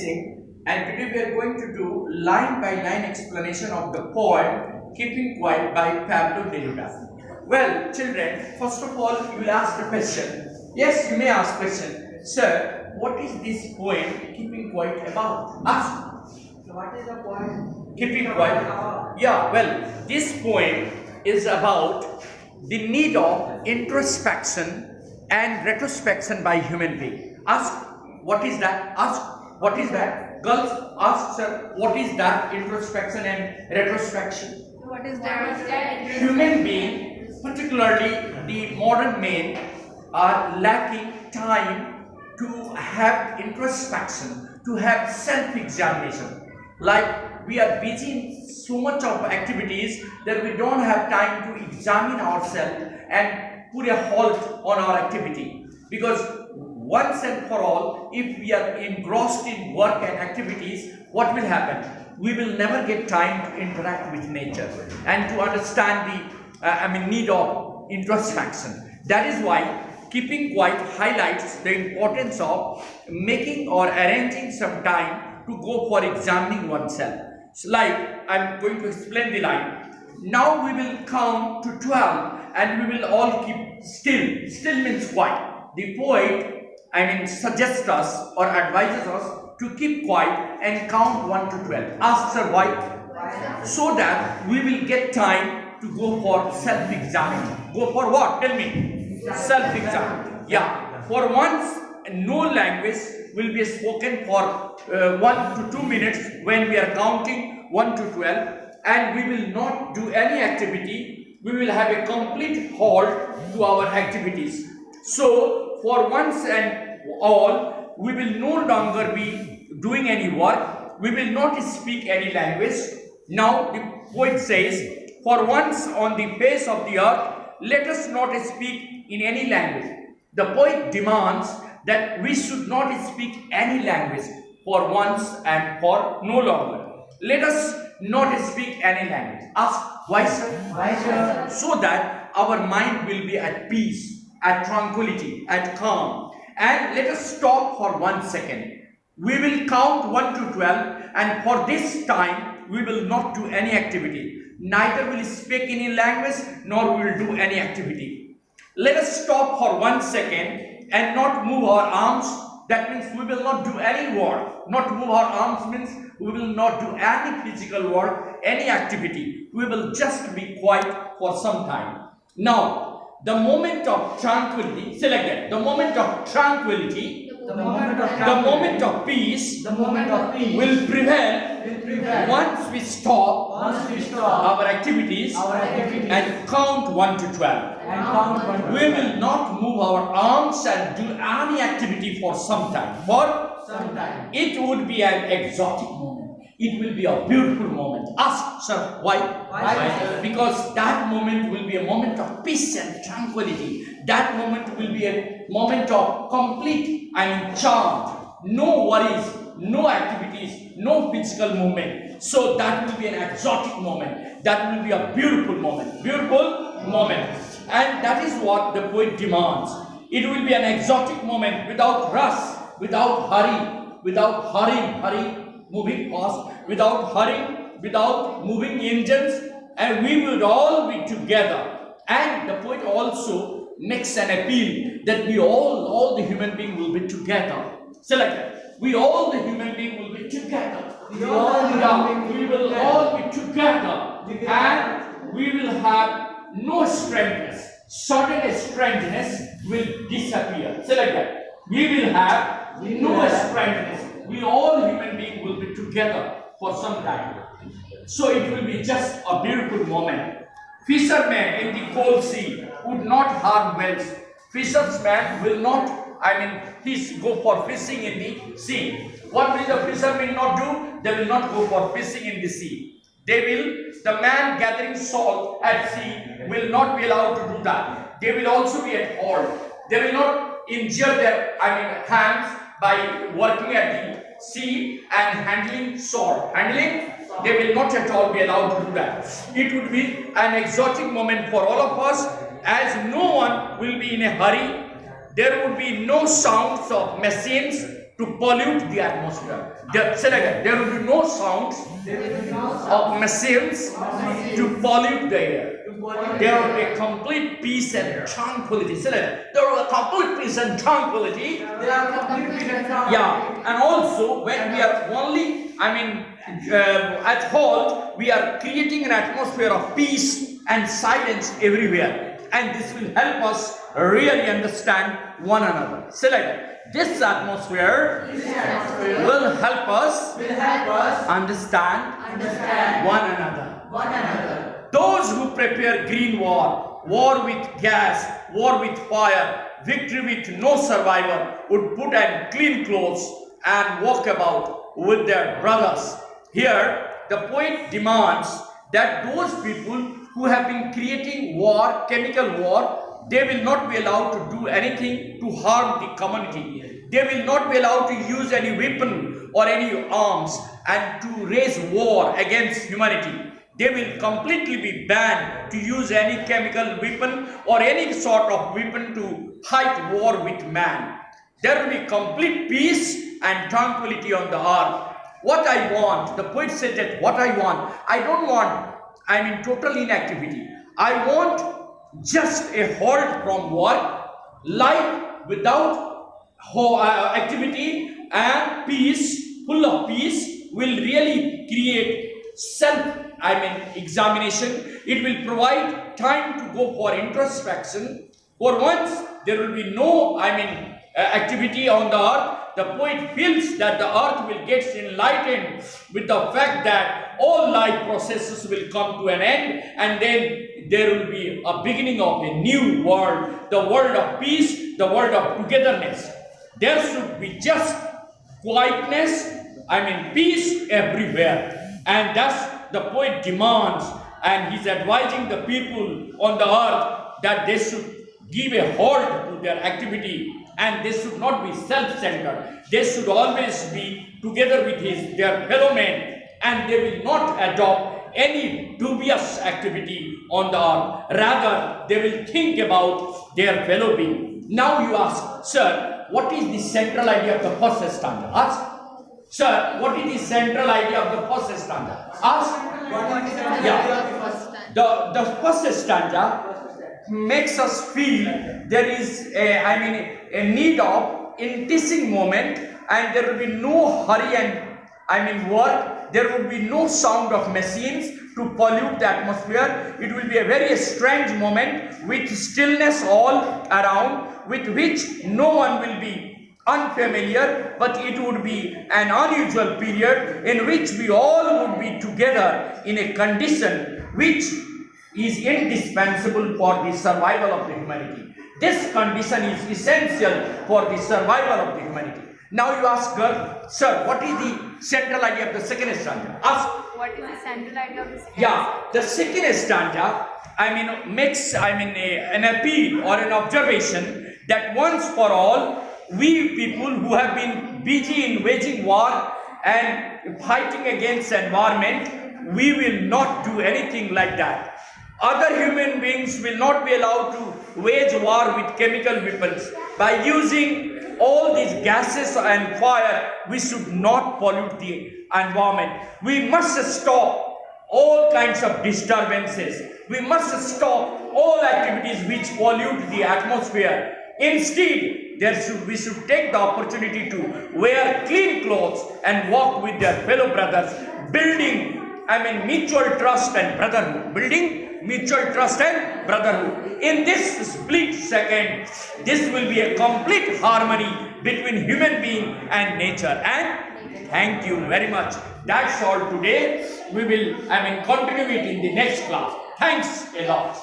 Singh, and today we are going to do line by line explanation of the poem Keeping Quiet by Pablo Neruda. Well, children, first of all, you will ask the question. Yes, you may ask question. Sir, what is this poem Keeping Quiet about? Ask. So what is the poem? Keeping Quiet. Yeah, well, this poem is about the need of introspection and retrospection by human being. Ask, what is that? Ask, what is that? Girls, ask, sir, what is that introspection and retrospection? What is that? Human being, particularly the modern men, are lacking time to have introspection, to have self-examination. Like we are busy in so much of activities that we don't have time to examine ourselves and put a halt on our activity. Because once and for all, if we are engrossed in work and activities, what will happen? We will never get time to interact with nature and to understand the need of introspection. That is why Keeping Quiet highlights the importance of making or arranging some time to go for examining oneself. So like I'm going to explain the line. Now we will count to 12 and we will all keep still. Still means quiet. The poet suggests us or advises us to keep quiet and count 1 to 12. Ask her why? So that we will get time to go for self-examining. Go for what? Tell me. Self-exam. Yeah. For once, no language will be spoken for 1 to 2 minutes when we are counting 1 to 12, and we will not do any activity. We will have a complete halt to our activities. So, for once and all, we will no longer be doing any work. We will not speak any language. Now, the poet says, for once on the face of the earth, let us not speak in any language. The poet demands that we should not speak any language for once and for no longer. Let us not speak any language. Ask, why sir? Why sir? So that our mind will be at peace, at tranquility, at calm. And let us stop for 1 second. We will count 1 to 12, and for this time we will not do any activity. Neither will speak any language nor will do any activity. Let us stop for 1 second and not move our arms. That means we will not do any work. Not move our arms means we will not do any physical work, any activity. We will just be quiet for some time. Now, the moment of tranquility, select that. The moment of tranquility, the moment of peace, will prevail once we stop our activities and count 1 to 12. We will not move our arms and do any activity for some time. It would be an exotic moment. It will be a beautiful moment. Ask, sir, why? Why? Because that moment will be a moment of peace and tranquility. That moment will be a moment of complete charm. No worries, no activities, no physical movement. So that will be an exotic moment. That will be a beautiful moment. Beautiful moment. And that is what the poet demands. It will be an exotic moment without rush, without hurry, moving fast, without hurrying, without moving engines, and we would all be together. And the poet also makes an appeal that we all the human beings will be together. Select it. We all the human beings will be together. We will all be together, and we will have no strangeness. Certain strangeness will disappear. Select that. We will have no strangeness. We all human beings will be together for some time. So it will be just a beautiful moment. Fishermen in the cold sea would not harm whales. Fishermen will not, go for fishing in the sea. What will the fishermen not do? They will not go for fishing in the sea. The man gathering salt at sea will not be allowed to do that. They will also be at halt. They will not injure their hands by working at the sea and handling salt. They will not at all be allowed to do that. It would be an exotic moment for all of us, as no one will be in a hurry. There would be no sounds of machines to pollute the atmosphere. Say again, there will be no sounds of machines to pollute the air. There will be a complete peace and tranquility. Say again, there will be a complete peace and tranquility. Yeah, and also when we are only, at home, we are creating an atmosphere of peace and silence everywhere, and this will help us really understand one another. Say like that. This atmosphere will help us understand one another. Those who prepare green war with gas, war with fire, victory with no survivor, would put on clean clothes and walk about with their brothers. Here, the poet demands that those people who have been creating war, chemical war, they will not be allowed to do anything to harm the community. They will not be allowed to use any weapon or any arms and to raise war against humanity. They will completely be banned to use any chemical weapon or any sort of weapon to fight war with man. There will be complete peace and tranquility on the earth. What I want, the poet said that what I want, I don't want, total inactivity. I want just a halt from work, life without activity and peace, full of peace, will really create examination. It will provide time to go for introspection. For once, there will be no, activity on the earth. The poet feels that the earth will get enlightened with the fact that all life processes will come to an end, and then there will be a beginning of a new world, the world of peace, the world of togetherness. There should be just quietness, peace everywhere. And thus the poet demands, and he's advising the people on the earth that they should give a halt to their activity, and they should not be self-centered. They should always be together with their fellow men, and they will not adopt any dubious activity on the earth. Rather, they will think about their fellow being. Now you ask, sir, what is the central idea of the first stanza? Ask, sir, what is the central idea of the first stanza? Ask. Yeah. The first stanza makes us feel there is a need of intensing moment, and there will be no hurry and work. There will be no sound of machines to pollute the atmosphere. It will be a very strange moment with stillness all around, with which no one will be unfamiliar, but it would be an unusual period in which we all would be together in a condition which is indispensable for the survival of the humanity. This condition is essential for the survival of the humanity. Now you ask her, sir, what is the central idea of the second stanza? Ask. What is the central idea of the second? Yeah, the second stanza, makes, an appeal or an observation that once for all, we people who have been busy in waging war and fighting against environment, we will not do anything like that. Other human beings will not be allowed to wage war with chemical weapons. By using all these gases and fire, we should not pollute the environment. We must stop all kinds of disturbances. We must stop all activities which pollute the atmosphere. Instead, we should take the opportunity to wear clean clothes and walk with their fellow brothers, building mutual trust and brotherhood. In this split second, this will be a complete harmony between human being and nature. And thank you very much. That's all today. We will, continue it in the next class. Thanks a lot.